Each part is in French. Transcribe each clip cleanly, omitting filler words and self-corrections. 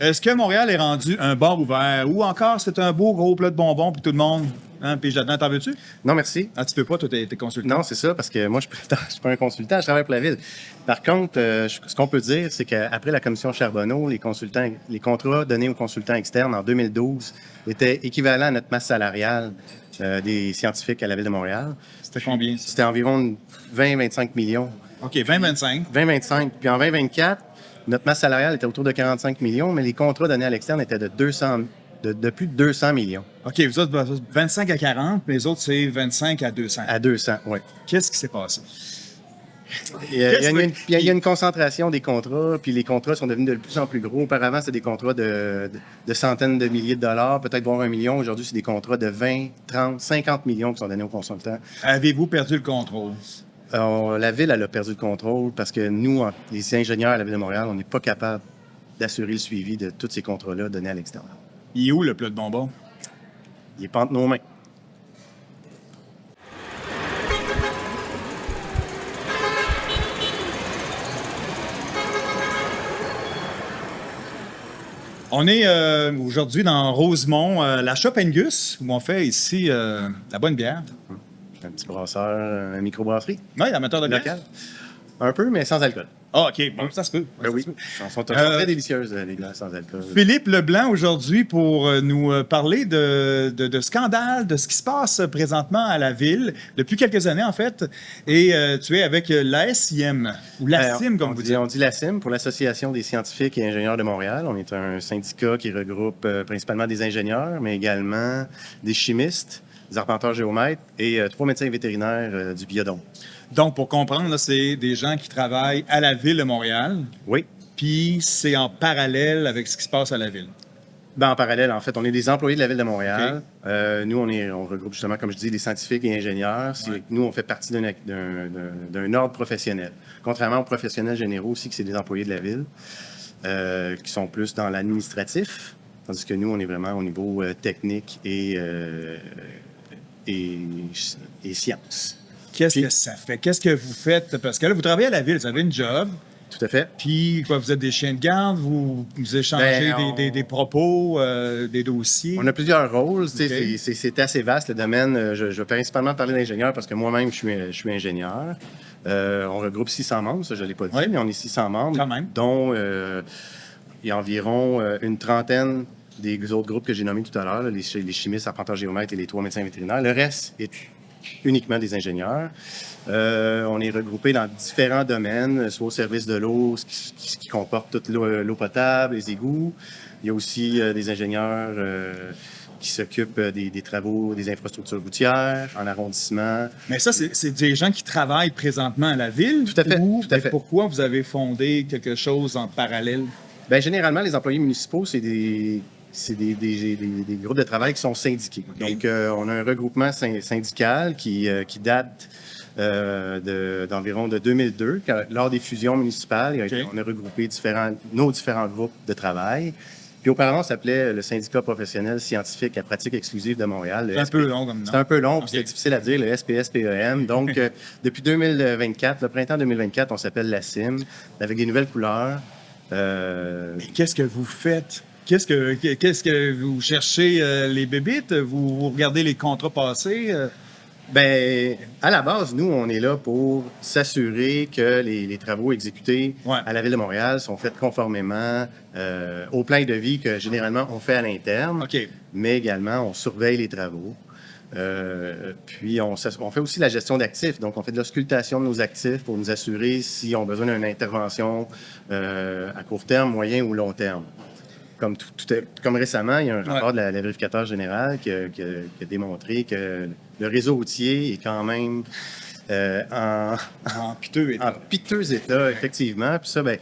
Est-ce que Montréal est rendu un bar ouvert ou encore c'est un beau gros plat de bonbons pour tout le monde? Hein? Puis j'attends, t'en veux-tu? Non, merci. Ah, tu peux pas, toi, t'es consultant. Non, c'est ça, parce que moi, je suis pas un consultant, je travaille pour la ville. Par contre, ce qu'on peut dire, c'est qu'après la commission Charbonneau, les contrats donnés aux consultants externes en 2012 étaient équivalents à notre masse salariale des scientifiques à la ville de Montréal. C'était combien, ça? C'était environ 20-25 millions. OK, 20-25. 20-25. Puis en 2024, notre masse salariale était autour de 45 millions, mais les contrats donnés à l'externe étaient de plus de 200 millions. OK, vous autres, 25 à 40, mais les autres, c'est 25 à 200. À 200, oui. Qu'est-ce qui s'est passé? Il y a une concentration des contrats, puis les contrats sont devenus de plus en plus gros. Auparavant, c'était des contrats de centaines de milliers de dollars, peut-être voire 1 million. Aujourd'hui, c'est des contrats de 20, 30, 50 millions qui sont donnés aux consultants. Avez-vous perdu le contrôle? La ville, elle a perdu le contrôle parce que nous, les ingénieurs à la ville de Montréal, on n'est pas capable d'assurer le suivi de tous ces contrats-là donnés à l'extérieur. Il est où le plat de bonbons? Il est pas entre nos mains. On est aujourd'hui dans Rosemont, la Shop Angus, où on fait ici la bonne bière. Un petit brasseur, une microbrasserie. Oui, amateur de bière. Local. Un peu, mais sans alcool. Ah, OK. Bon, ça se peut. Ben oui. Elles sont très délicieuses, les glaces sans alcool. Philippe Leblanc, aujourd'hui, pour nous parler de scandales, de ce qui se passe présentement à la ville, depuis quelques années, en fait. Et tu es avec l'ASIM, ou l'ASIM, comme vous dites. On dit l'ASIM, pour l'Association des scientifiques et ingénieurs de Montréal. On est un syndicat qui regroupe principalement des ingénieurs, mais également des chimistes, des arpenteurs géomètres et 3 médecins vétérinaires du biodôme. Donc, pour comprendre, là, c'est des gens qui travaillent à la ville de Montréal. Oui. Puis c'est en parallèle avec ce qui se passe à la ville. Ben, en parallèle, en fait, on est des employés de la ville de Montréal. Okay. Nous, on regroupe justement, comme je dis, des scientifiques et ingénieurs. Ouais. Nous, on fait partie d'un ordre professionnel. Contrairement aux professionnels généraux aussi, qui c'est des employés de la ville, qui sont plus dans l'administratif, tandis que nous, on est vraiment au niveau technique et sciences. Qu'est-ce que ça fait? Qu'est-ce que vous faites? Parce que là, vous travaillez à la ville, vous avez une job. Tout à fait. Puis, quoi, vous êtes des chiens de garde, vous échangez des propos, des dossiers. On a plusieurs rôles. Okay. C'est assez vaste, le domaine. Je vais principalement parler d'ingénieur parce que moi-même, je suis ingénieur. On regroupe 600 membres, ça, je ne l'ai pas dit, mais on est 600 membres. Quand même. Dont il y a environ une trentaine des autres groupes que j'ai nommés tout à l'heure, les chimistes, arpenteurs géomètres et les 3 médecins vétérinaires. Le reste est uniquement des ingénieurs. On est regroupés dans différents domaines, soit au service de l'eau, ce qui comporte toute l'eau potable, les égouts. Il y a aussi des ingénieurs qui s'occupent des travaux, des infrastructures routières, en arrondissement. Mais ça, c'est des gens qui travaillent présentement à la ville? Tout à fait. Tout à fait. Pourquoi vous avez fondé quelque chose en parallèle? Bien, généralement, les employés municipaux, c'est des groupes de travail qui sont syndiqués. Okay. Donc, on a un regroupement syndical qui date d'environ de 2002, lors des fusions municipales. Okay. On a regroupé nos différents groupes de travail. Puis auparavant, ça s'appelait le syndicat professionnel scientifique à pratique exclusive de Montréal. C'est un peu long comme nom. C'est un peu long, okay. C'était difficile à dire, le SPSPEM. Donc, depuis 2024, le printemps 2024, on s'appelle la CIM, avec des nouvelles couleurs. Mais qu'est-ce que vous faites? Qu'est-ce que vous cherchez les bébites? Vous regardez les contrats passés? Bien, à la base, nous, on est là pour s'assurer que les travaux exécutés à la Ville de Montréal sont faits conformément au plan de vie que, généralement, on fait à l'interne. Okay. Mais également, on surveille les travaux. Puis, on fait aussi la gestion d'actifs. Donc, on fait de l'auscultation de nos actifs pour nous assurer s'ils ont besoin d'une intervention à court terme, moyen ou long terme. Comme récemment, il y a un rapport de la vérificateur générale qui a démontré que le réseau routier est quand même en piteux état. En piteux état, effectivement. Puis ça, bien,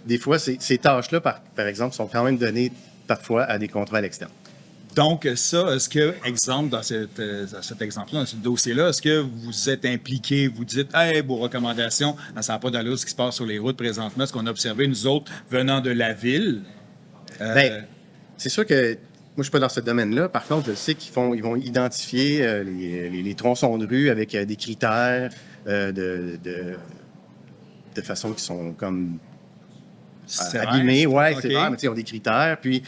des fois, ces tâches-là, par exemple, sont quand même données parfois à des contrats à l'externe. Donc, ça, est-ce que, exemple, dans cet exemple-là, dans ce dossier-là, est-ce que vous êtes impliqué, vous dites, hey, vos recommandations, ça n'a pas d'allure ce qui se passe sur les routes présentement, ce qu'on a observé, nous autres, venant de la ville? Bien, c'est sûr que moi, je ne suis pas dans ce domaine-là. Par contre, je sais qu'ils vont identifier les tronçons de rue avec des critères de façon qui sont comme abîmés, ouais, OK. sévères, mais tu sais, ils ont des critères, puis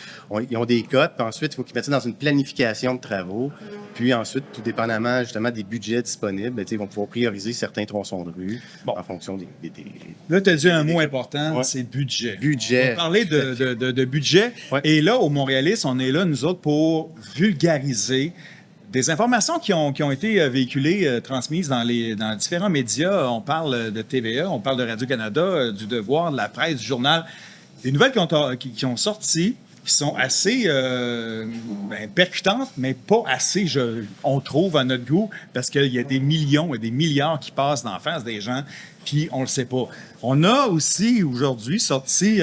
ils ont des cotes, puis ensuite, il faut qu'ils mettent ça dans une planification de travaux. Puis ensuite, tout dépendamment justement des budgets disponibles, ben, tu sais, ils vont pouvoir prioriser certains tronçons de rue en fonction des Là, tu as dit un mot important, Ouais. c'est budget. budgets. On va parler de budget. Ouais. Et là, au Montréaliste, on est là, nous autres, pour vulgariser des informations qui ont été véhiculées, transmises dans différents médias. On parle de TVA, on parle de Radio-Canada, du Devoir, de la presse, du journal. Des nouvelles qui ont sorti, qui sont assez percutantes, mais pas assez, on trouve, à notre goût, parce qu'il y a des millions et des milliards qui passent d'en face des gens, puis on le sait pas. On a aussi, aujourd'hui, sorti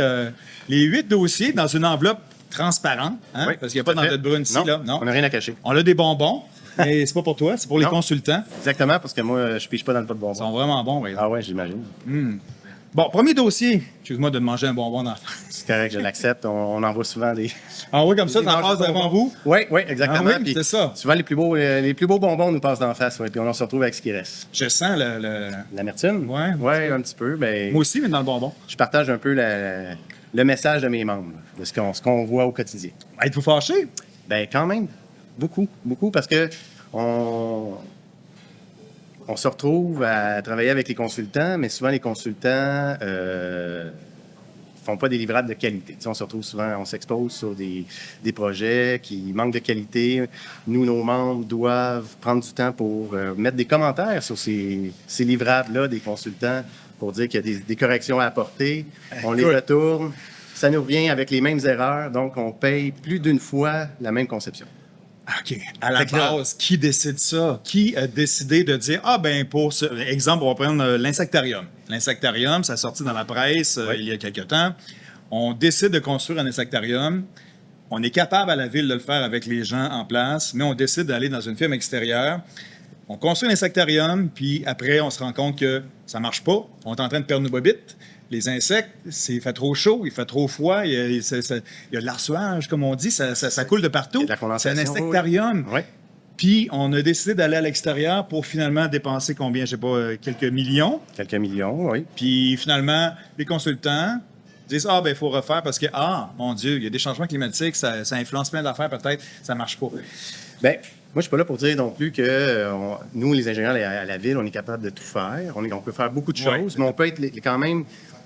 les 8 dossiers dans une enveloppe transparente, hein, Oui, parce qu'il n'y a pas tout à fait. d'enveloppe brune ici, Non, là. Non. on n'a rien à cacher. On a des bonbons, mais c'est pas pour toi, c'est pour les Non. consultants. Exactement, parce que moi, je pige pas dans le pot de Ils bonbons. sont vraiment bons, par exemple. Ah ouais, j'imagine. Bon, premier dossier. Excuse-moi de manger un bonbon dans la face. C'est correct, je l'accepte. On envoie souvent des... Ah oui, comme ça, des ça manches passe de devant bonbons. vous. Oui, oui, exactement. Ah oui, Puis c'est ça. Souvent, les plus beaux bonbons nous passent d'en face, ouais, puis on se retrouve avec ce qui reste. Je sens le... L'amertume? Ouais, Oui, un petit peu. Ben, Moi aussi, mais dans le bonbon. je partage un peu le message de mes membres, de ce qu'on voit au quotidien. Êtes-vous fâché? Ben quand même, beaucoup, parce que on se retrouve à travailler avec les consultants, mais souvent les consultants font pas des livrables de qualité. Tu sais, on se retrouve souvent, on s'expose sur des projets qui manquent de qualité. Nous, nos membres doivent prendre du temps pour mettre des commentaires sur ces livrables-là des consultants pour dire qu'il y a des corrections à apporter. On les retourne. Ça nous revient avec les mêmes erreurs, donc on paye plus d'une fois la même conception. OK. À la Fait que là- base, qui décide ça? Qui a décidé de dire, ah ben pour ce exemple, on va prendre l'insectarium. L'insectarium, ça a sorti dans la presse il y a quelque temps. On décide de construire un insectarium. On est capable à la ville de le faire avec les gens en place, mais on décide d'aller dans une firme extérieure. On construit un insectarium, puis après, on se rend compte que ça marche pas. On est en train de perdre nos bobites. Les insectes, il fait trop chaud, il fait trop froid, il y a de l'arsuage, comme on dit, ça coule de partout. Il y a de la C'est un condensation, insectarium. Oui. Puis, on a décidé d'aller à l'extérieur pour finalement dépenser combien, je sais pas, quelques millions. Quelques millions, oui. Puis, finalement, les consultants disent, ah, ben il faut refaire parce que, ah, mon Dieu, il y a des changements climatiques, ça influence plein d'affaires, peut-être, ça marche pas. Bien, moi, je ne suis pas là pour dire non plus que nous, les ingénieurs à la ville, on est capable de tout faire. On peut faire beaucoup de choses, mais on peut être quand même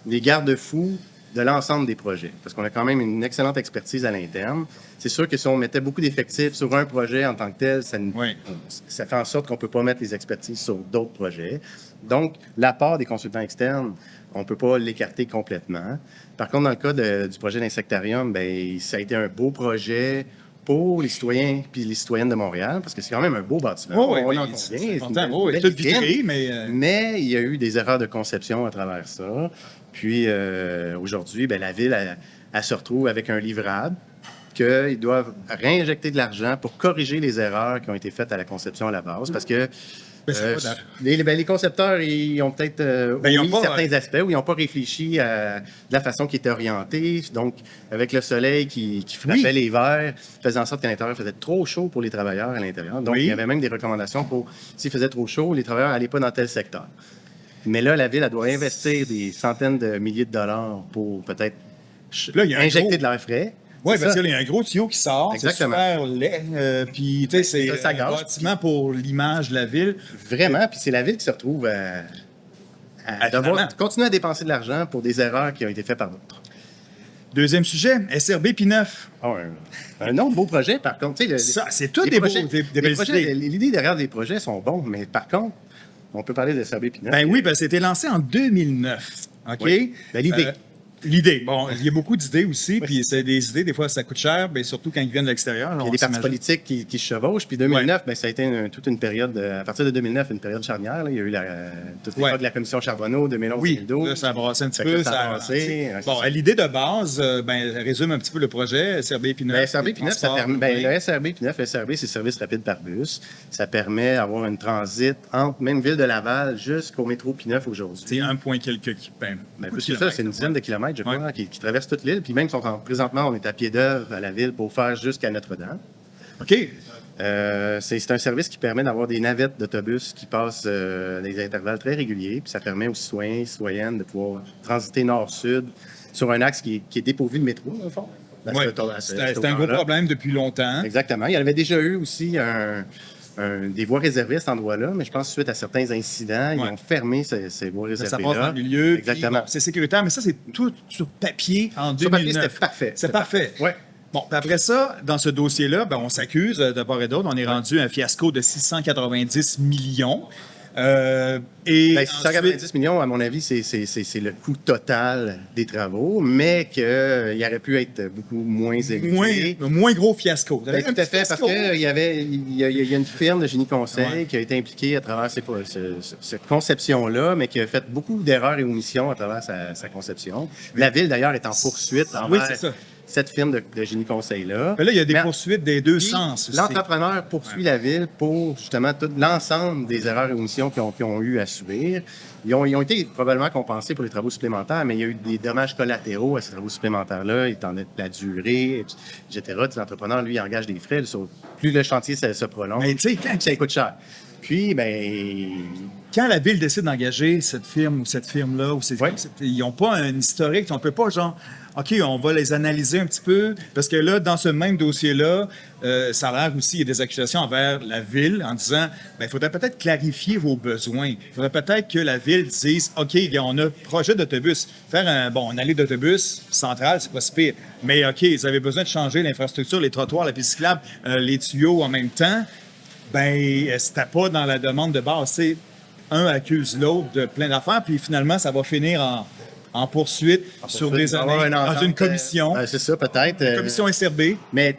les garde-fous de l'ensemble des projets, parce qu'on a quand même une excellente expertise à l'interne. C'est sûr que si on mettait beaucoup d'effectifs sur un projet en tant que tel, ça fait en sorte qu'on ne peut pas mettre les expertises sur d'autres projets. Donc, l'apport des consultants externes, on ne peut pas l'écarter complètement. Par contre, dans le cas du projet d'Insectarium, bien, ça a été un beau projet pour les citoyens puis les citoyennes de Montréal, parce que c'est quand même un beau bâtiment. Oui, on oui, en c'est convient. important. une Oui, belle tout vitrine. vitré, mais... Mais il y a eu des erreurs de conception à travers ça. Puis aujourd'hui, ben, la ville, elle se retrouve avec un livrable qu'ils doivent réinjecter de l'argent pour corriger les erreurs qui ont été faites à la conception à la base. Parce que Ben, c'est pas les concepteurs, ils ont peut-être ils ont omis pas, certains aspects où ils n'ont pas réfléchi à de la façon qui était orientée. Donc, avec le soleil qui frappait les verres, faisait en sorte qu'à l'intérieur, il faisait trop chaud pour les travailleurs à l'intérieur. Donc, il y avait même des recommandations pour, s'il faisait trop chaud, les travailleurs n'allaient pas dans tel secteur. Mais là, la ville, elle doit investir des centaines de milliers de dollars pour peut-être Là, il y a un injecter gros- de l'air frais. Oui, C'est parce ça. qu'il y a un gros tuyau qui sort, c'est Exactement. super laid, puis tu sais, c'est ça un gâche. bâtiment pour l'image de la ville. Vraiment, puis c'est la ville qui se retrouve à devoir finalement. continuer à dépenser de l'argent pour des erreurs qui ont été faites par d'autres. Deuxième sujet, SRB P9. Un autre beau projet, par contre. Tu sais, Ça, c'est tout les des projets- beaux, des les belles projets- idées. l'idée derrière des projets sont bons, mais par contre, on peut parler de SRB Pinot. Ben oui, parce que c'était lancé en 2009. OK? Oui. Ben, l'idée. L'idée. Bon, il y a beaucoup d'idées aussi, puis c'est des idées, des fois, ça coûte cher, mais surtout quand ils viennent de l'extérieur. Il y on a des partis s'imagine. politiques qui se chevauchent. Puis 2009, ben, ça a été toute une période, à partir de 2009, une période charnière. Là. Il y a eu toute l'époque de la commission Charbonneau, 2011, Oui, 2012. là, ça a brassé un petit Fait que peu. ça a brassé. Bon, l'idée de base, elle résume un petit peu le projet, SRB P9. Ben, SRB P9, ça permet, le SRB P9, SRB, c'est service rapide par bus. Ça permet d'avoir un transit entre même ville de Laval jusqu'au métro P9 aujourd'hui. C'est 1 point quelques Ben, beaucoup de plus que ça, c'est une dizaine de kilomètres, je crois, qui traversent toute l'île. Puis même, présentement, on est à pied d'œuvre à la ville pour faire jusqu'à Notre-Dame. OK. C'est un service qui permet d'avoir des navettes d'autobus qui passent des intervalles très réguliers. Puis ça permet aux citoyens et citoyennes de pouvoir transiter nord-sud sur un axe qui est dépourvu de métro, dans le fond. Ouais. C'était un gros problème depuis longtemps. Exactement. Il y avait déjà eu aussi des voies réservées à cet endroit-là, mais je pense que suite à certains incidents, ils ont fermé ces voies réservées-là. Ça passe dans le milieu. Exactement. Bon, c'est sécuritaire, mais ça, c'est tout sur papier en 2009. Sur papier, c'était parfait. C'est parfait. Ouais. Bon, puis après ça, dans ce dossier-là, ben, on s'accuse de part et d'autre. On est rendu à un fiasco de 690 millions. Et 690 millions, à mon avis, c'est le coût total des travaux, mais qu'il aurait pu être beaucoup moins élevé. Moins gros fiasco. Tout à fait, parce qu'il y a une firme de génie conseil qui a été impliquée à travers cette conception-là, mais qui a fait beaucoup d'erreurs et omissions à travers sa conception. La ville, d'ailleurs, est en poursuite envers cette firme de génie conseil-là. Mais là, il y a des poursuites des deux sens. L'entrepreneur poursuit la ville pour justement tout l'ensemble des erreurs et omissions qu'ils ont eu à subir. Ils ont été probablement compensés pour les travaux supplémentaires, mais il y a eu des dommages collatéraux à ces travaux supplémentaires-là, étant donné la durée, etc. L'entrepreneur, lui, engage des frais. Plus le chantier se prolonge, ça coûte cher. Puis, quand la ville décide d'engager cette firme ou cette firme-là, ils n'ont pas un historique, on ne peut pas genre, OK, on va les analyser un petit peu, parce que là, dans ce même dossier-là, ça a l'air aussi, il y a des accusations envers la ville en disant, il faudrait peut-être clarifier vos besoins. Il faudrait peut-être que la ville dise, OK, on a un projet d'autobus. Faire une allée d'autobus centrale, c'est pas si pire. Mais OK, vous avez besoin de changer l'infrastructure, les trottoirs, la piste cyclable, les tuyaux en même temps. C'était pas dans la demande de base. C'est un accuse l'autre de plein d'affaires, puis finalement, ça va finir en poursuite sur des années dans une commission. C'est ça, peut-être. Une commission SRB. Mais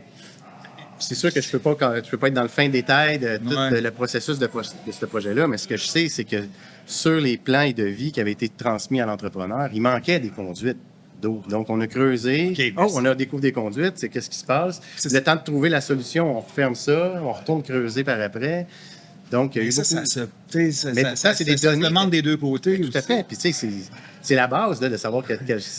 c'est sûr que je peux pas être dans le fin détail de tout le processus de ce projet-là, mais ce que je sais, c'est que sur les plans et devis qui avaient été transmis à l'entrepreneur, il manquait des conduites d'eau. Donc, on a creusé. On a découvert des conduites. C'est qu'est-ce qui se passe? Le temps de trouver la solution, on referme ça, on retourne creuser par après. Donc, il y a eu beaucoup... Ça, c'est des données. Ça demande des deux côtés. Tout à fait. Puis, tu sais, c'est la base de savoir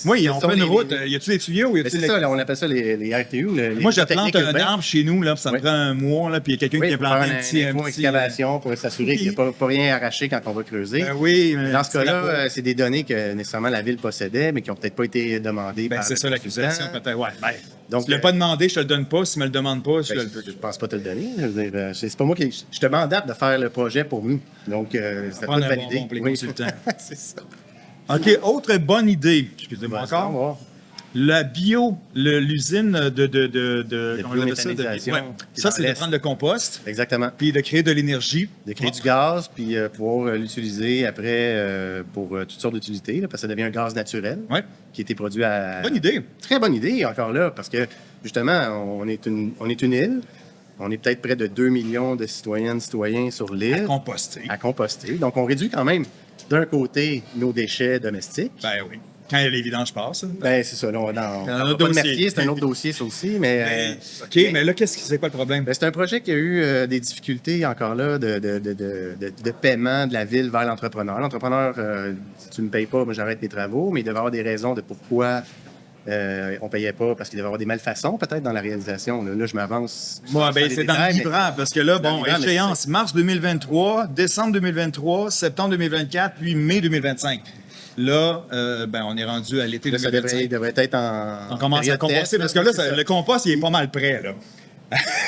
Oui, ils ont fait une route. Y a-tu des tuyaux? C'est ça, on appelle ça les RTU. Moi, je plante un arbre chez nous, là, ça me prend un mois, là, puis il y a quelqu'un qui a planté un petit excavation pour s'assurer qu'il n'y a pas rien arraché quand on va creuser. Dans ce cas-là, c'est des données que nécessairement la ville possédait, mais qui n'ont peut-être pas été demandées. C'est ça l'accusation, peut-être. Donc, tu ne l'as pas demandé, je te le donne pas. Si tu me le demandes pas, je ne pense pas te le donner. C'est pas moi qui. Je te mandate de faire le projet pour nous. Donc, c'est pas validé. Pour les consultants. C'est ça. OK, autre bonne idée. Excusez-moi encore. L'usine de biométhanisation. Ça, c'est de prendre le compost. Exactement. Puis de créer de l'énergie. De créer du gaz, puis pouvoir l'utiliser après pour toutes sortes d'utilités, parce que ça devient un gaz naturel qui a été produit à... Bonne idée. Très bonne idée, encore là, parce que, justement, on est une île. On est peut-être près de 2 millions de citoyennes, citoyens sur l'île. À composter. Donc, on réduit quand même, d'un côté, nos déchets domestiques. Ben oui. Quand les vidanges passent. C'est ça. Dans le Mercier, c'est un autre dossier, ça aussi. Mais mais là, c'est quoi le problème? C'est un projet qui a eu des difficultés, encore là, de paiement de la ville vers l'entrepreneur. L'entrepreneur, si tu ne me payes pas, moi, j'arrête mes travaux, mais il devait avoir des raisons de pourquoi on ne payait pas, parce qu'il devait y avoir des malfaçons, peut-être, dans la réalisation. Là, je m'avance. C'est dans le livrable, parce que là, échéance, mars 2023, décembre 2023, septembre 2024, puis mai 2025. Là, on est rendu à l'été 2025. Il devrait être on commence à composter, parce que là, le compost, il est pas mal prêt, là.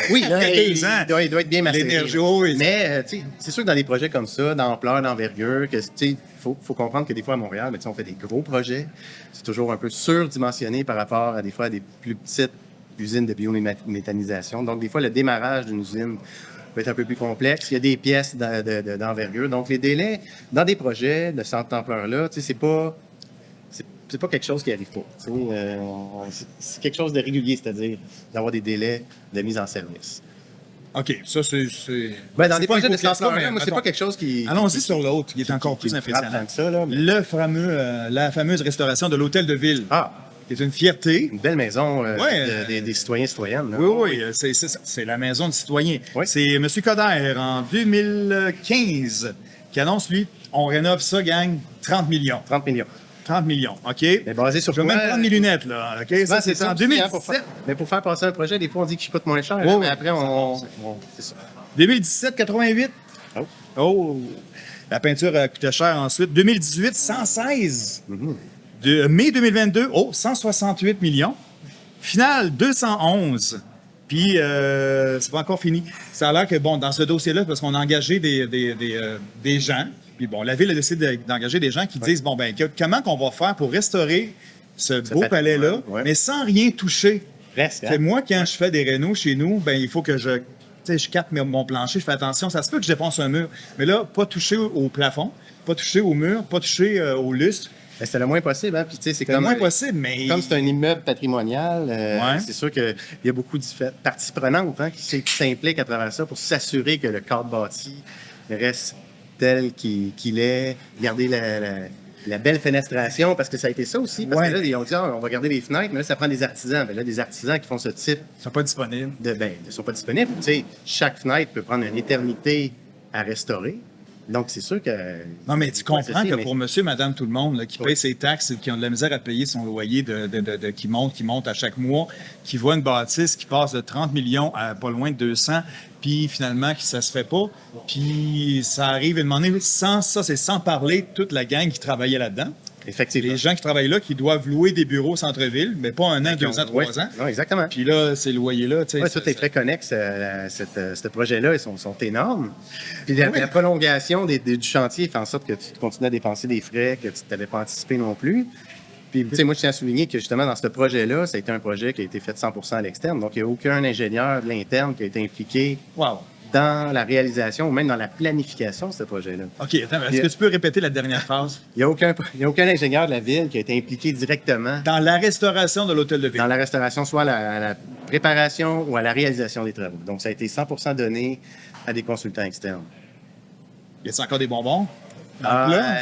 Oui, là, il doit être bien massé. Mais, c'est sûr que dans des projets comme ça, d'ampleur, d'envergure, il faut comprendre que des fois, à Montréal, on fait des gros projets. C'est toujours un peu surdimensionné par rapport à des fois à des plus petites usines de biométhanisation. Donc, des fois, le démarrage d'une usine peut être un peu plus complexe. Il y a des pièces d'envergure. Donc, les délais dans des projets de cette ampleur-là, c'est pas quelque chose qui n'arrive pas. C'est quelque chose de régulier, c'est-à-dire d'avoir des délais de mise en service. OK, ça, c'est... dans des projets de cette ampleur-là, c'est pas quelque chose qui... Allons-y sur l'autre, qui est encore plus impressionnant. La fameuse restauration de l'hôtel de ville. Qui est une fierté. Une belle maison des citoyens et citoyennes. Oui, c'est la maison des citoyens. C'est M. Coderre, en 2015, qui annonce, lui, on rénove ça, gang, 30 millions. 30 millions. 30 millions, OK? Mais basé sur je vais même prendre mes lunettes, là, OK? Ça, c'est en 2017. Mais pour faire passer un projet, des fois, on dit qu'il coûte moins cher, mais après, c'est ça. 2017, 88. Oh! La peinture a coûté cher ensuite. 2018, 116. De mai 2022, 168 millions. Final, 211. Puis, c'est pas encore fini. Ça a l'air que, bon, dans ce dossier-là, parce qu'on a engagé des gens, puis bon, la Ville a décidé d'engager des gens qui disent, bon, ben, comment qu'on va faire pour restaurer ce beau palais-là, mais sans rien toucher. Presque. C'est moi, quand je fais des rénaux chez nous, ben, il faut que je capte mon plancher, je fais attention. Ça se peut que je défonce un mur, mais là, pas toucher au plafond, pas toucher au mur, pas toucher au lustre. Ben, c'était le moins possible, hein? Puis, tu sais, c'est C'est le moins possible, mais... Comme c'est un immeuble patrimonial, c'est sûr qu'il y a beaucoup de parties prenantes qui s'impliquent à travers ça pour s'assurer que le cadre bâti reste tel qu'il est, garder la belle fenestration, parce que ça a été ça aussi. Parce que là, ils ont dit, on va garder les fenêtres, mais là, ça prend des artisans. Ben là, des artisans qui font ce type... Ils sont pas disponibles. Ils ne sont pas disponibles. Tu sais, chaque fenêtre peut prendre une éternité à restaurer. Donc, c'est sûr que... Non, mais tu comprends que pour monsieur, madame, tout le monde, là, qui paye ses taxes, qui ont de la misère à payer son loyer qui monte à chaque mois, qui voit une bâtisse qui passe de 30 millions à pas loin de 200, puis finalement, ça se fait pas, puis ça arrive à un moment donné, c'est sans parler de toute la gang qui travaillait là-dedans. Effectivement. Les gens qui travaillent là, qui doivent louer des bureaux au centre-ville, mais pas 1 an, 2 ans, 3 ans. Non, exactement. Puis là, ces loyers-là, tu sais... Oui, tous les frais connexes à ce projet-là, ils sont énormes. Puis la prolongation du chantier fait en sorte que tu continues à dépenser des frais que tu n'avais pas anticipé non plus. Puis, tu sais, moi, je tiens à souligner que justement, dans ce projet-là, ça a été un projet qui a été fait 100% à l'externe. Donc, il n'y a aucun ingénieur de l'interne qui a été impliqué dans la réalisation ou même dans la planification de ce projet-là. OK, attends, est-ce que tu peux répéter la dernière phrase? Il n'y a aucun ingénieur de la Ville qui a été impliqué directement dans la restauration de l'hôtel de ville. Dans la restauration, soit à la préparation ou à la réalisation des travaux. Donc, ça a été 100% donné à des consultants externes. Y a-t-il encore des bonbons?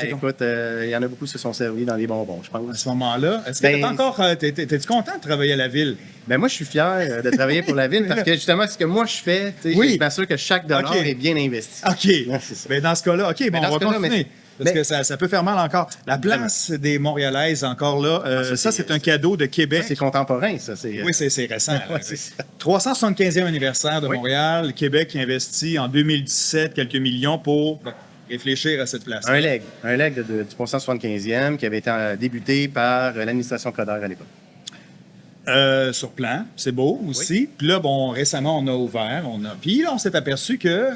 Écoute, il y en a beaucoup qui se sont servis dans les bonbons, je pense. À ce moment-là, est-ce que t'es-tu content de travailler à la Ville? Ben moi, je suis fier de travailler pour la Ville parce que justement, ce que moi je fais, je m'assure que chaque dollar est bien investi. OK. Non, c'est ça. Ben dans ce cas-là, OK, bon, on va continuer. Parce que ça peut faire mal encore. La place des Montréalaises, encore là, ça, c'est un cadeau de Québec. Ça, c'est contemporain, ça. Oui, c'est récent. Ouais, c'est ça. 375e anniversaire de Montréal. Québec qui investit en 2017 quelques millions pour réfléchir à cette place. Un leg du 375e qui avait été débuté par l'administration Coderre à l'époque. Sur plan, c'est beau aussi. Puis là, bon, récemment, on a ouvert. Puis là, on s'est aperçu que,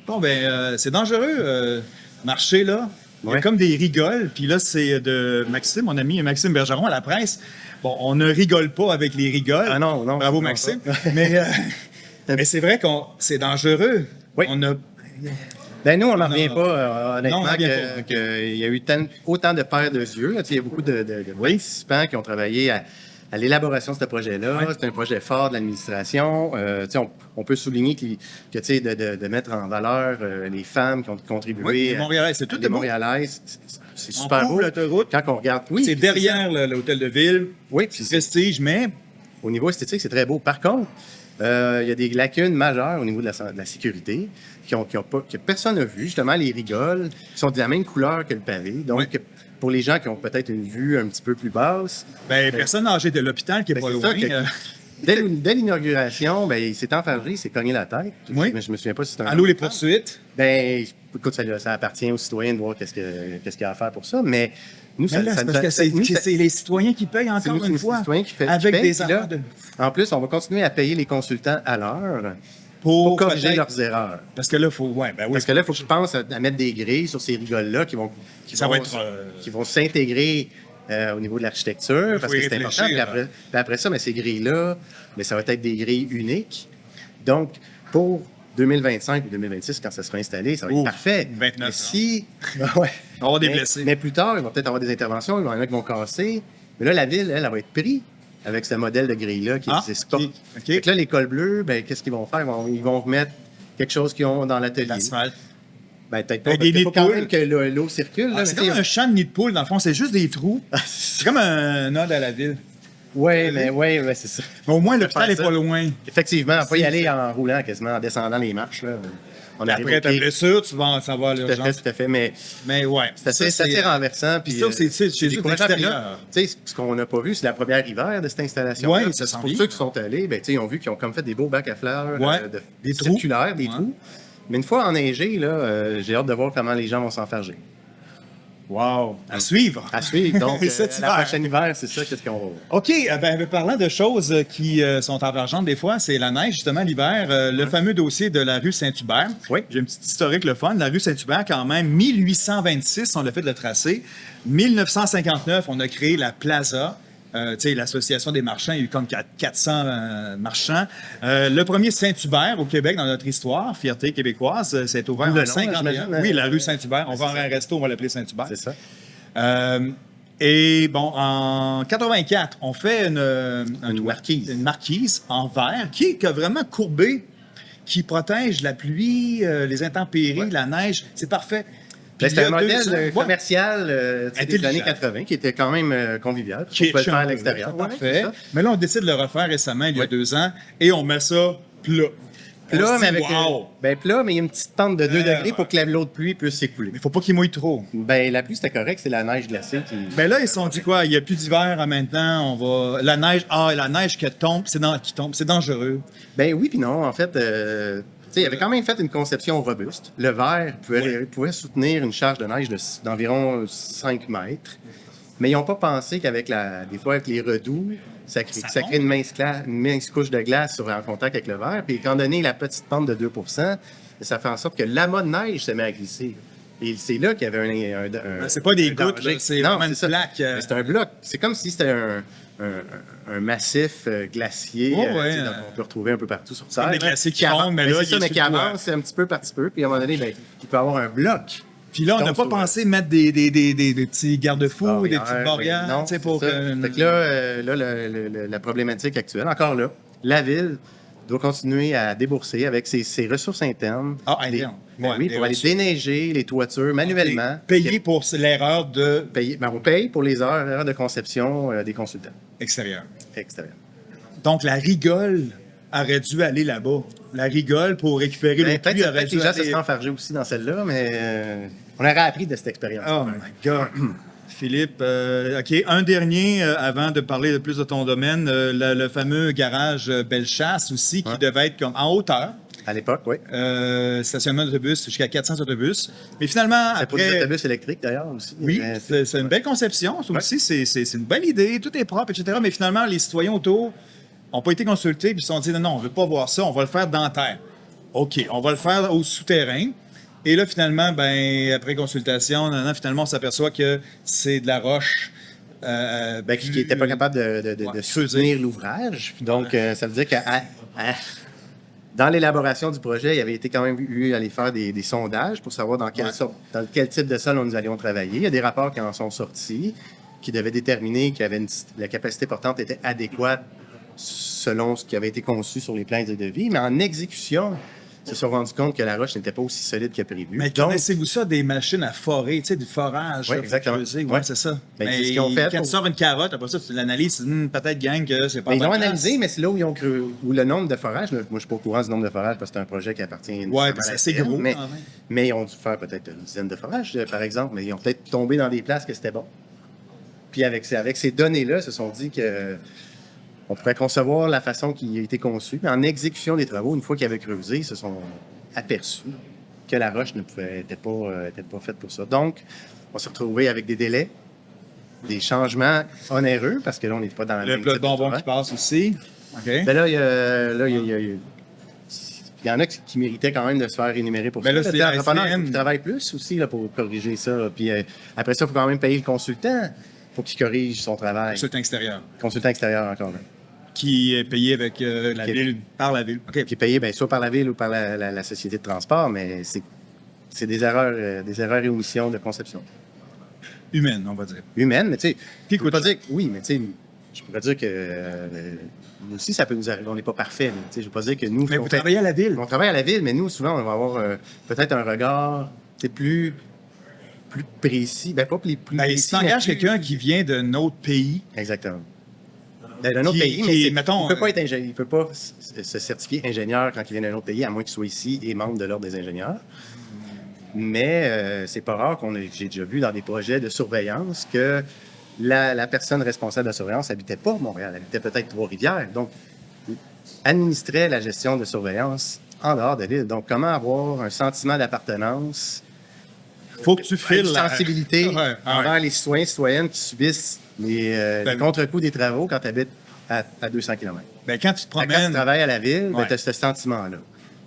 bon, ben, c'est dangereux, marcher là. Il y a comme des rigoles. Puis là, c'est de Maxime, mon ami Maxime Bergeron à la presse. Bon, on ne rigole pas avec les rigoles. Ah non. Bravo, Maxime. Mais c'est vrai que c'est dangereux. Oui. Ben nous, on n'en revient pas, honnêtement, Non, qu'il y a eu autant de paires de yeux. Là. Il y a beaucoup de participants qui ont travaillé à l'élaboration de ce projet-là. Ouais. C'est un projet fort de l'administration. On peut souligner que de mettre en valeur les femmes qui ont contribué. Oui, les Montréalaises, c'est tout les Montréalaises. C'est super beau. L'autoroute. Quand on regarde... Oui, c'est derrière l'hôtel de ville. Oui. C'est prestige, mais... Au niveau esthétique, c'est très beau. Par contre, il y a des lacunes majeures au niveau de la sécurité que personne n'a vu. Justement, les rigoles qui sont de la même couleur que le pavé. Donc, pour les gens qui ont peut-être une vue un petit peu plus basse... personne âgée de l'hôpital qui est pas loin. Dès l'inauguration, il s'est enfargé, il s'est cogné la tête. Oui. Je me souviens pas si c'est un... Allô, les poursuites? Écoute, ça appartient aux citoyens de voir qu'est-ce qu'il y a à faire pour ça, mais... Nous, c'est les citoyens qui payent encore une fois. C'est les citoyens avec des erreurs. En plus, on va continuer à payer les consultants à l'heure pour corriger leurs erreurs. Parce que là, il faut... Parce que là, il faut qu'ils pensent à mettre des grilles sur ces rigoles-là qui vont s'intégrer au niveau de l'architecture, parce que c'est important. Puis après ça, ces grilles-là, ça va être des grilles uniques. Donc, pour 2025 ou 2026, quand ça sera installé, ça va être parfait. 29 on va avoir des blessés. Mais plus tard, il va peut-être avoir des interventions, il y en a qui vont casser. Mais là, la ville, elle va être prise avec ce modèle de grille-là qui n'existe pas. Okay. Donc là, les cols bleus, qu'est-ce qu'ils vont faire? Ils vont remettre quelque chose qu'ils ont dans l'atelier. L'asphalte. Peut-être pas. Il faut quand même que l'eau circule. C'est comme un champ de nid de poule, dans le fond. C'est juste des trous. C'est comme un ode à la ville. Oui, c'est ça. Mais au moins, l'hôpital n'est pas loin. Effectivement, on va pas y aller en roulant quasiment, en descendant les marches. Là. Après ta blessure, tu vas à l'urgence. Tout à fait, mais ouais. C'est assez renversant. Puis ça, c'est chez l'extérieur. Ce qu'on n'a pas vu, c'est la première hiver de cette installation. Oui, ça sent bien. Pour ceux qui sont allés, ils ont vu qu'ils ont comme fait des beaux bacs à fleurs des circulaires, des trous. Mais une fois enneigé, j'ai hâte de voir comment les gens vont s'enfarger. Wow! À suivre! À suivre. Donc, Cet la hiver. prochaine hiver, c'est ça, qu'est-ce qu'on va... OK, parlant de choses qui sont envergeantes des fois, c'est la neige, justement, l'hiver. Le fameux dossier de la rue Saint-Hubert. Oui. J'ai une petite historique, le fun. La rue Saint-Hubert, quand même, 1826, on a fait le tracé. 1959, on a créé la Plaza. Tu sais, l'association des marchands, il y a eu comme 400 marchands. Le premier Saint-Hubert au Québec dans notre histoire, fierté québécoise, c'est ouvert Le en nom, 51. j'imagine, Oui, la rue Saint-Hubert. On va en un resto, on va l'appeler Saint-Hubert. C'est ça. Et bon, en 84, on fait une marquise en verre qui a vraiment courbé, qui protège la pluie, les intempéries, la neige. C'est parfait. Puis C'était il y un a 2 modèle ans- commercial des Intelligent. années 80 qui était quand même convivial. Qui On pouvait le faire à chambé, l'extérieur. c'est Ouais, parfait. c'est ça. Mais là, on décide de le refaire récemment, il y a Ouais. 2 ans, et on met ça plat. On Plat, se mais dit, avec wow! plat, mais il y a une petite pente de 2 Ouais. degrés pour que l'eau de pluie puisse s'écouler. Mais il faut pas qu'il mouille trop. Ben, la pluie, c'était correct, c'est la neige glacée qui... Ben là, ils se sont dit quoi? Il n'y a plus d'hiver à maintenant, on va... La neige qui tombe, c'est dangereux. Ben oui, puis non. En fait, tu sais, il avait quand même fait une conception robuste. Le verre pouvait soutenir une charge de neige d'environ 5 mètres. Mais ils n'ont pas pensé qu'avec des fois, avec les redoux, ça crée une mince couche de glace en contact avec le verre. Puis, étant donné la petite pente de 2 ça fait en sorte que l'amas de neige se met à glisser. Et c'est là qu'il y avait C'est pas des un gouttes, danger. là, c'est Non, vraiment une c'est ça. plaque. Mais c'est un bloc. C'est comme si c'était un massif glacier Oh, ouais. qu'on peut retrouver un peu partout sur Comme Terre. des glaciers qui avance- fondent, mais ben, là, c'est il ça, est mais sur qui le toit. avance un petit peu par petit peu. Puis à un moment donné, ben, il peut avoir un bloc. Puis là, on n'a tombe pas sur- pensé mettre des petits garde-fous, des Barrières, petites barrières, non, tu sais, c'est pour ça. que... Fait que là, la problématique actuelle, encore là, la ville doit continuer à débourser avec ses ressources internes. Ah, internes. Ben Ouais, oui, des pour aller ressources. déneiger les toitures manuellement. Payer pour l'erreur de On paye pour les heures de conception des consultants extérieur. extérieurs. Donc, la rigole aurait dû aller là-bas. La rigole, pour récupérer Ben, l'eau de pluie, peut-être aurait que dû les gens se aller... sont enfargés aussi dans celle-là, mais on aurait appris de cette expérience. Oh my God! Philippe, OK, un dernier avant de parler de plus de ton domaine, le fameux garage Bellechasse aussi, qui devait être comme en hauteur, À l'époque, oui. stationnement d'autobus jusqu'à 400 autobus. Mais finalement, C'est pour des après... autobus électriques, d'ailleurs, aussi. Oui, c'est une belle conception. Ça aussi, c'est une belle idée. Tout est propre, etc. Mais finalement, les citoyens autour n'ont pas été consultés puis se sont dit non, on ne veut pas voir ça, on va le faire dans terre. OK, on va le faire au souterrain. Et là, finalement, après consultation, finalement, on s'aperçoit que c'est de la roche. Qui n'était pas capable de soutenir l'ouvrage. Donc, ça veut dire que dans l'élaboration du projet, il avait été quand même eu aller faire des sondages pour savoir dans quel type de sol nous allions travailler. Il y a des rapports qui en sont sortis, qui devaient déterminer que la capacité portante était adéquate selon ce qui avait été conçu sur les plans et devis. Mais en exécution, ils se sont rendus compte que la roche n'était pas aussi solide que prévu. Mais Donc, connaissez-vous ça, des machines à forer, tu sais, du forage? Oui, là, pour exactement. creuser? Ouais. Ouais, c'est ça. Ben, c'est ce qu'ils ont fait Quand pour- tu sors une carotte, après ça, tu l'analyses, peut-être, gang, que c'est pas mais ils à l'ont bonne place. analysé, mais c'est là où ils ont cru, où le nombre de forages, moi je ne suis pas au courant du nombre de forages parce que c'est un projet qui appartient Ouais, à puis c'est la assez firme, gros, mais, quand même. mais ils ont dû faire peut-être une dizaine de forages, par exemple, mais ils ont peut-être tombé dans des places que c'était bon. Puis avec ces données-là, ils se sont dit que on pourrait concevoir la façon qui a été conçue, mais en exécution des travaux, une fois qu'ils avaient creusé, ils se sont aperçus que la roche n'était pas faite pour ça. Donc, on s'est retrouvé avec des délais, des changements onéreux, parce que là, on n'était pas dans Le même plat de type bonbons terrain. qui passe aussi. OK. Ben là, il y en a qui méritaient quand même de se faire énumérer pour Ben ça. là, c'est Le entrepreneur, SPM. il travaille plus aussi là, pour corriger ça. Puis après ça, il faut quand même payer le consultant pour qu'il corrige son travail. Consultant extérieur. Consultant extérieur encore là. Qui est payé avec la Qui est- ville, par la ville. OK. Qui est payé soit par la ville ou par la société de transport, mais c'est des erreurs et omissions de conception. Humaine, on va dire. Humaine, mais tu sais, Qui je peux coûte pas dire oui, mais tu sais, je pourrais dire que nous aussi, ça peut nous arriver. On n'est pas parfait. Tu sais, je ne veux pas dire que nous, Mais on vous fait- travaillez à la ville. on travaille à la ville, mais nous, souvent, on va avoir peut-être un regard plus précis. Ben, pas plus Ben, précis. si tu engages mais plus- quelqu'un qui vient d'un autre pays, Exactement. D'un autre Qui- pays, qui, mais mettons, il ne peut pas être il peut pas se certifier ingénieur quand il vient d'un autre pays, à moins qu'il soit ici et membre de l'Ordre des ingénieurs. Mais c'est pas rare j'ai déjà vu dans des projets de surveillance que la personne responsable de la surveillance n'habitait pas Montréal, elle habitait peut-être Trois-Rivières. Donc, administrait la gestion de surveillance en dehors de l'île. Donc, comment avoir un sentiment d'appartenance faut que tu files une sensibilité Ouais, envers les citoyens et citoyennes qui subissent les contre-coups des travaux quand tu habites à 200 km. Ben, quand tu te Quand tu promènes, travailles à la ville, Ouais. tu as ce sentiment-là.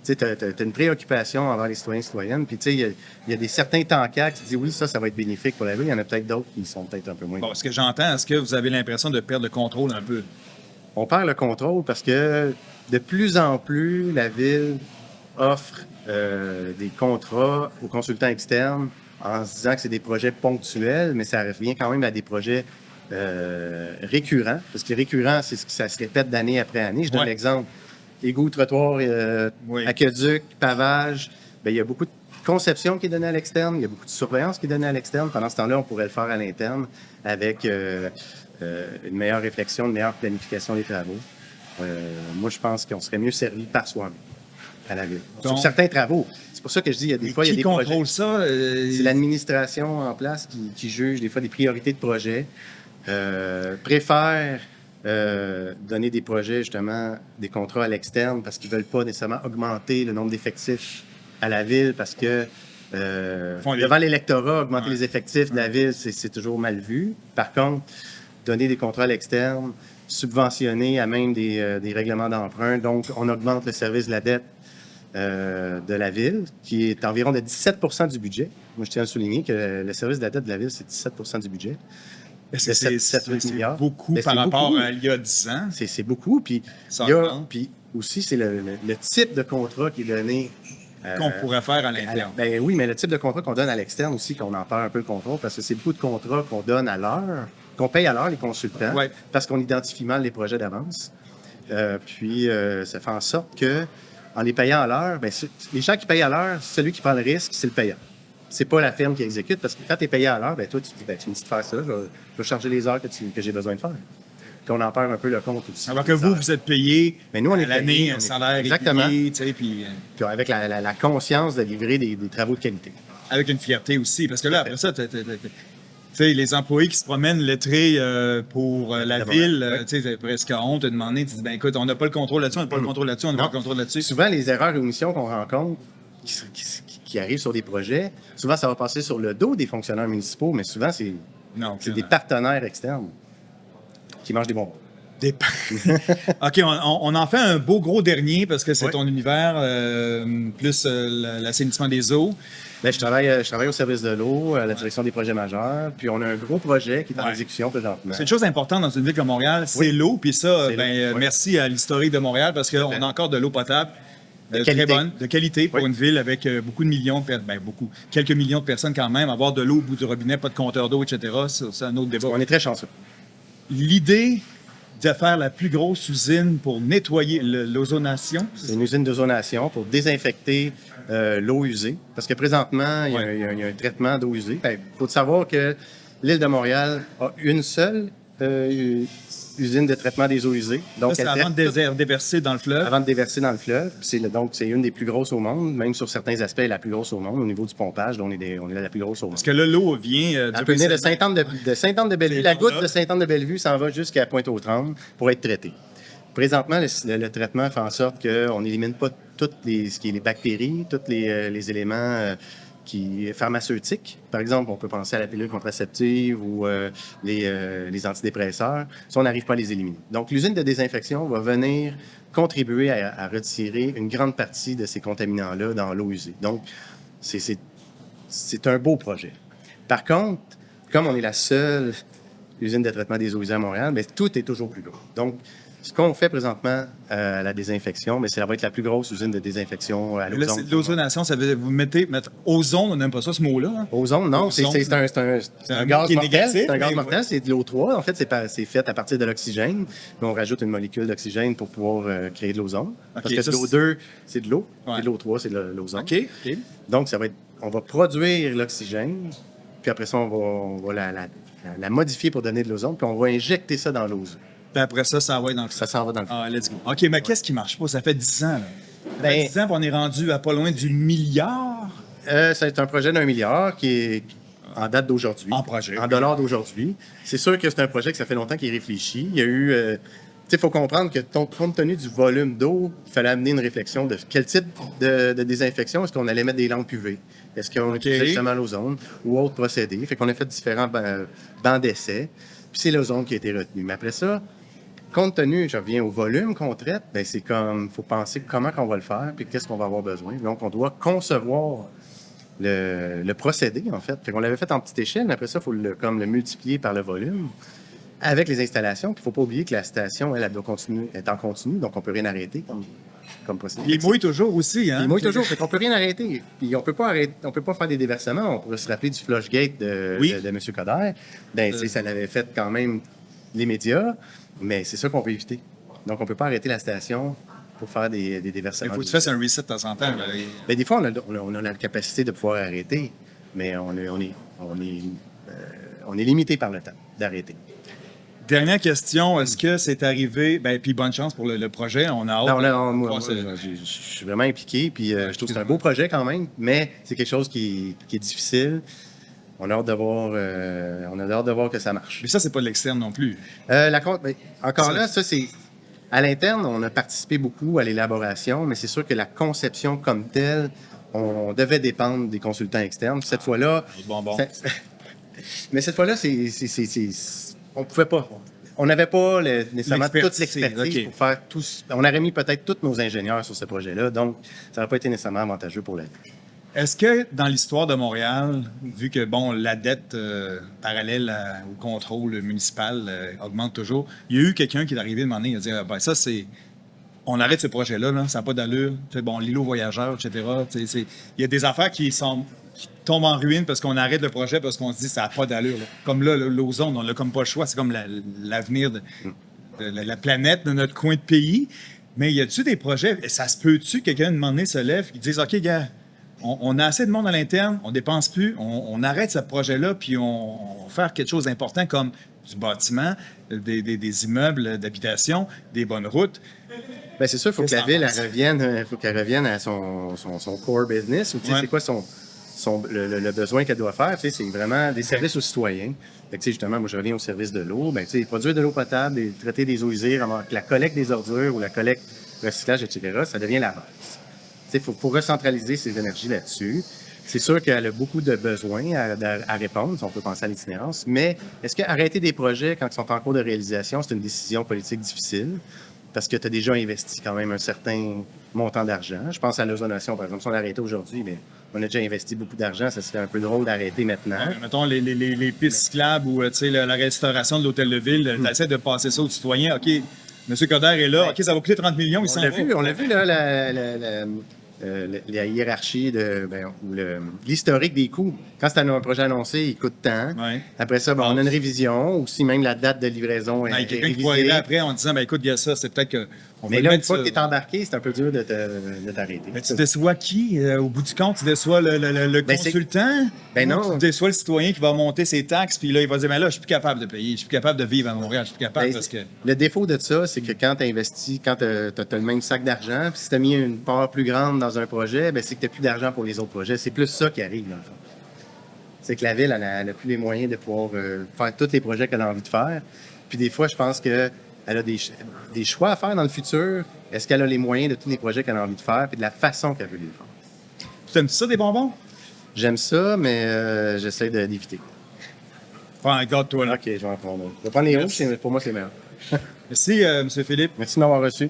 Tu as une préoccupation envers les citoyens et citoyennes. Puis, tu sais, il y a des certains temps-cas qui disent oui, ça va être bénéfique pour la ville. Il y en a peut-être d'autres qui sont peut-être un peu moins. bon, ce que j'entends, est-ce que vous avez l'impression de perdre le contrôle un peu? On perd le contrôle parce que de plus en plus, la ville offre des contrats aux consultants externes en se disant que c'est des projets ponctuels, mais ça revient quand même à des projets récurrents. Parce que récurrent, c'est ce que ça se répète d'année après année. Je donne Ouais. l'exemple. Égouts, trottoirs, Oui. aqueducs, pavage. Bien, il y a beaucoup de conception qui est donnée à l'externe, il y a beaucoup de surveillance qui est donnée à l'externe. Pendant ce temps-là, on pourrait le faire à l'interne avec une meilleure réflexion, une meilleure planification des travaux. Moi, je pense qu'on serait mieux servi par soi-même à la ville. Donc- Sur certains travaux. C'est pour ça que je dis, il y a des fois, il y a Qui des contrôle projets. ça? C'est l'administration en place qui juge des fois des priorités de projet, préfère donner des projets, justement, des contrats à l'externe parce qu'ils ne veulent pas nécessairement augmenter le nombre d'effectifs à la ville parce que devant l'électorat, augmenter les effectifs de la ville, c'est toujours mal vu. Par contre, donner des contrats à l'externe, subventionner à même des règlements d'emprunt, donc on augmente le service de la dette de la ville, qui est environ de 17 du budget. Moi, je tiens à souligner que le service de la dette de la ville, c'est 17 du budget. Est-ce que de c'est 7 milliards. beaucoup Mais par c'est rapport beaucoup. à il y a 10 ans? C'est beaucoup. Puis, Ça il y a, augmente. puis aussi, c'est le type de contrat qui est donné. Qu'on pourrait faire à l'interne. Ben oui, mais le type de contrat qu'on donne à l'externe aussi, qu'on en perd un peu le contrôle, parce que c'est beaucoup de contrats qu'on donne à l'heure, qu'on paye à l'heure les consultants, Ouais. parce qu'on identifie mal les projets d'avance. Puis, ça fait en sorte que, en les payant à l'heure, ben, les gens qui payent à l'heure, celui qui prend le risque, c'est le payant. C'est pas la firme qui exécute, parce que quand tu es payé à l'heure, ben, toi, tu te dis, ben, tu me dis de faire ça, je vais charger les heures que j'ai besoin de faire. Puis on en perd un peu le compte aussi. Alors que vous êtes payé Mais nous, on à est l'année, payé, un on est- salaire Exactement. régulier, tu sais, puis Puis avec la conscience de livrer des travaux de qualité. avec une fierté aussi. Parce que là, après ça, tu sais, les employés qui se promènent lettrés pour la D'abord, ville, ouais. tu sais, c'est presque honte de demander, tu dis, ben écoute, on n'a pas le contrôle là-dessus, on n'a pas le contrôle là-dessus, on n'a pas le contrôle là-dessus. Souvent, les erreurs et omissions qu'on rencontre qui arrivent sur des projets, souvent, ça va passer sur le dos des fonctionnaires municipaux, mais souvent, c'est Non, des partenaires externes qui mangent des bonbons. Des- OK, on en fait un beau gros dernier parce que c'est Ouais. ton univers, plus l'assainissement des eaux. Bien, je travaille au service de l'eau, à la direction des projets majeurs, puis on a un gros projet qui est en Ouais. exécution présentement. C'est une chose importante dans une ville comme Montréal, c'est Oui. l'eau. Puis ça, C'est ben, l'eau, oui. merci à l'historique de Montréal parce qu'on fait. a encore de l'eau potable. De Très qualité. bonne, de qualité pour Oui. une ville avec beaucoup de millions de personnes, quelques millions de personnes quand même, avoir de l'eau au bout du robinet, pas de compteur d'eau, etc., c'est un autre débat. On est très chanceux. L'idée de faire la plus grosse usine pour nettoyer l'ozonation, C'est une usine d'ozonation pour désinfecter l'eau usée. Parce que présentement, il y a un traitement d'eau usée. Il faut savoir que l'île de Montréal a une seule usine de traitement des eaux usées. Donc, c'est elle avant de traite déverser dans le fleuve. avant de déverser dans le fleuve. Puis donc, c'est une des plus grosses au monde. Même sur certains aspects, elle est la plus grosse au monde. Au niveau du pompage, là, on est la plus grosse au monde. Parce que là, l'eau vient Elle peut venir de Sainte-Anne-de-Bellevue. La goutte là. de Sainte-Anne-de-Bellevue s'en va jusqu'à Pointe-aux-Trembles pour être traitée. Présentement, le traitement fait en sorte qu'on n'élimine pas toutes ce qui est les bactéries, tous les éléments pharmaceutiques. Par exemple, on peut penser à la pilule contraceptive ou les antidépresseurs. Ça, on n'arrive pas à les éliminer. Donc, l'usine de désinfection va venir contribuer à retirer une grande partie de ces contaminants-là dans l'eau usée. Donc, c'est un beau projet. Par contre, comme on est la seule usine de traitement des eaux usées à Montréal, bien, tout est toujours plus lourd. Donc, ce qu'on fait présentement à la désinfection, mais ça va être la plus grosse usine de désinfection à Là, l'ozone. c'est de l'ozonation, ça veut dire vous mettre ozone, on n'aime pas ça, ce mot-là. Hein? Ozone, non, c'est Ozone. un gaz qui est mortel. négatif, C'est un gaz mais mortel, c'est de l'O3. En fait, c'est fait à partir de l'oxygène. Mais on rajoute une molécule d'oxygène pour pouvoir créer de l'ozone. Parce que ça, l'O2, c'est de l'eau. Ouais. Et l'O3, c'est de l'ozone. OK. Donc, on va produire l'oxygène, puis après ça, on va la modifier pour donner de l'ozone, puis on va injecter ça dans l'eau. Puis après ça va dans le Ça s'en va dans le Ah, let's go. OK, mais qu'est-ce qui marche pas? Ça fait 10 ans, là. Ça Ben- fait 10 ans qu'on est rendu à pas loin du milliard. C'est un projet d'1 milliard qui est en date d'aujourd'hui. En projet. En dollars d'aujourd'hui. C'est sûr que c'est un projet que ça fait longtemps qu'il est réfléchi. Il y a eu il faut comprendre que compte tenu du volume d'eau, il fallait amener une réflexion de quel type de désinfection. Est-ce qu'on allait mettre des lampes UV? Est-ce qu'on utilisait justement l'ozone ou autre procédé? Fait qu'on a fait différents bancs d'essai. Puis c'est l'ozone qui a été retenu. Mais après ça, compte tenu, je reviens au volume qu'on traite, ben c'est comme, il faut penser comment on va le faire, puis qu'est-ce qu'on va avoir besoin. Donc, on doit concevoir le procédé, en fait. Fait qu'on l'avait fait en petite échelle, mais après ça, il faut le multiplier par le volume avec les installations. Puis il ne faut pas oublier que la station, elle doit continuer, est en continu, donc on ne peut rien arrêter comme procédé. Il mouille toujours aussi, hein? Il mouille toujours, fait qu'on ne peut rien arrêter. Puis on peut pas faire des déversements. On pourrait se rappeler du flush gate de M. Coderre. Ben, ça l'avait fait quand même les médias, mais c'est ça qu'on veut éviter. Donc, on ne peut pas arrêter la station pour faire des déversements. Il faut que tu fasses un reset de temps en temps. Ben, des fois, on a la capacité de pouvoir arrêter, mais on est limité par le temps d'arrêter. Dernière question, est-ce que c'est arrivé, puis bonne chance pour le projet, on a hâte. Moi, je suis vraiment impliqué, puis je trouve que c'est un beau projet quand même, mais c'est quelque chose qui est difficile. On a hâte de voir que ça marche. Mais ça, c'est pas de l'externe non plus. Encore là, ça, c'est... À l'interne, on a participé beaucoup à l'élaboration, mais c'est sûr que la conception comme telle, on devait dépendre des consultants externes. Cette fois-là... Mais cette fois-là, on pouvait pas. On n'avait pas nécessairement toute l'expertise pour faire tout. On aurait mis peut-être tous nos ingénieurs sur ce projet-là, donc ça n'aurait pas été nécessairement avantageux pour la vie. Est-ce que dans l'histoire de Montréal, vu que la dette parallèle au contrôle municipal augmente toujours, il y a eu quelqu'un qui est arrivé de moment donné, il a dit ça c'est. On arrête ce projet-là, ça n'a pas d'allure. L'îlot voyageur, etc. Il y a des affaires qui tombent en ruine parce qu'on arrête le projet parce qu'on se dit ça n'a pas d'allure. Là. Comme là, l'ozone, on n'a comme pas le choix. C'est comme l'avenir de la planète, de notre coin de pays. Mais y a-tu des projets, ça se peut-tu, quelqu'un, de moment donné, se lève et dise OK, gars, on a assez de monde à l'interne, on dépense plus, on arrête ce projet-là, puis on va faire quelque chose d'important comme du bâtiment, des immeubles d'habitation, des bonnes routes. Bien, c'est sûr, il faut que la ville revienne à son core business. Ou, c'est quoi le besoin qu'elle doit faire? C'est vraiment des services aux citoyens. Fait que, justement, moi, je reviens au service de l'eau. Produire de l'eau potable, traiter des eaux usées, la collecte des ordures ou la collecte, recyclage, etc., ça devient la base. Il faut recentraliser ses énergies là-dessus. C'est sûr qu'elle a beaucoup de besoins à répondre, si on peut penser à l'itinérance, mais est-ce qu'arrêter des projets quand ils sont en cours de réalisation, c'est une décision politique difficile? Parce que tu as déjà investi quand même un certain montant d'argent. Je pense à l'ozonation, par exemple. Si on arrêtait aujourd'hui, mais on a déjà investi beaucoup d'argent, ça serait un peu drôle d'arrêter maintenant. Mettons les pistes cyclables ou la restauration de l'hôtel de ville, tu essaies de passer ça aux citoyens. OK, M. Coderre est là. OK, ça va coûter 30 millions, il s'en va. On l'a vu, là, la hiérarchie ou l'historique des coûts. Quand c'est un projet annoncé, il coûte tant. Ouais. Après ça, on a une révision, ou si même la date de livraison est quelqu'un révisée. qui va arriver après en disant écoute, gars, ça, c'est peut-être que. Mais là, une fois que tu es embarqué, c'est un peu dur de t'arrêter. Mais tu déçois qui? Au bout du compte, tu déçois le consultant? Non. Tu déçois le citoyen qui va monter ses taxes, puis là, il va dire mais là, je suis plus capable de payer, je suis plus capable de vivre à Montréal, je suis plus capable parce que. Le défaut de ça, c'est que quand tu investis, quand tu as le même sac d'argent, puis si tu as mis une part plus grande dans un projet, c'est que tu n'as plus d'argent pour les autres projets. C'est plus ça qui arrive, dans le fond. C'est que la ville, elle n'a plus les moyens de pouvoir faire tous les projets qu'elle a envie de faire. Puis des fois, je pense qu'elle a des choix à faire dans le futur. Est-ce qu'elle a les moyens de tous les projets qu'elle a envie de faire, puis de la façon qu'elle veut les faire? Tu aimes ça, des bonbons? J'aime ça, mais j'essaie d'éviter. Prends un gâteau, toi, là. OK, je vais en prendre un. Je vais prendre les rouges, pour moi, c'est meilleur. Merci, M. Philippe. Merci de m'avoir reçu.